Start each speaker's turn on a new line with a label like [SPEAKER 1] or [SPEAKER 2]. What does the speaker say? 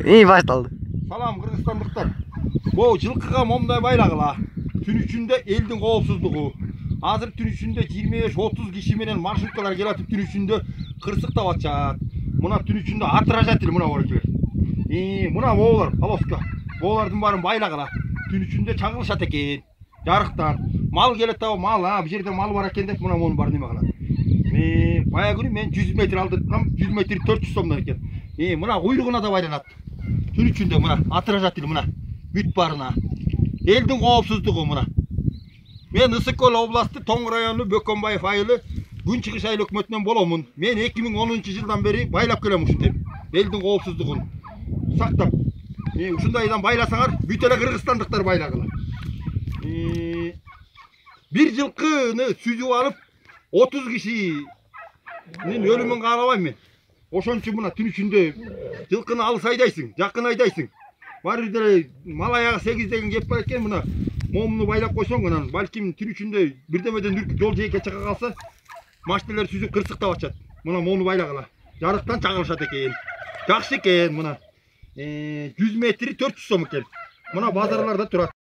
[SPEAKER 1] İyi başladı.
[SPEAKER 2] Salam Kırgızstandықтар. Bu жылқыға момдай байлағыла. Түн ішінде елдің қауіпсіздігі. Азыр түн ішінде 25-30 киши менен маршруткалар келатып түн ішінде қырсықтап атышат. Мына түн ішінде отражатель мына бар екен. Мына болар, полоска. Болардың барын байлағыла. Түн ішінде чагылышат екен. Жарықтан. Мал келет табы мал, бұл жерде мал бар екен деп мына оның бар неме қылады. Бая күні мен 100 метр алдыртқам, 100 метр 400 сомдан екен. Мына құйрығына да байланады. Түн ішінде мына отражатель мына бүт барына. Елдің қауіпсіздігі мына. Мен Ысыккөл областы Тоң районы Бөкенбаев айылы Күнчыгыш айыл өкмөтүнөн боломун. Мен 2010 жылдан бери байлап келем ушинтип. Элдин коопсуздугун сактап. Ушундайдан байласаңар бүт эле кыргызстандыктар байлагыла. Бир жылкыны сүзүп алып 30 кишинин өлүмүн каалабайм мен. Ошон үчүн мына түн ичинде жылкыны алыс айдайсың, жакын айдайсың. Баары деле мал аягы 8 деген кеп бар экен, мына момуну байлап койсоң анан балким түн ичинде бирдемеден үркүп жол жээкке чыга калса, машиналар сүзүп кырсыктап атышат. Мына момуну байлагыла. Жарыктан чагылышат экен. Жакшы экен мына. 100 метри 400 сом экен. Мына базарларда турат.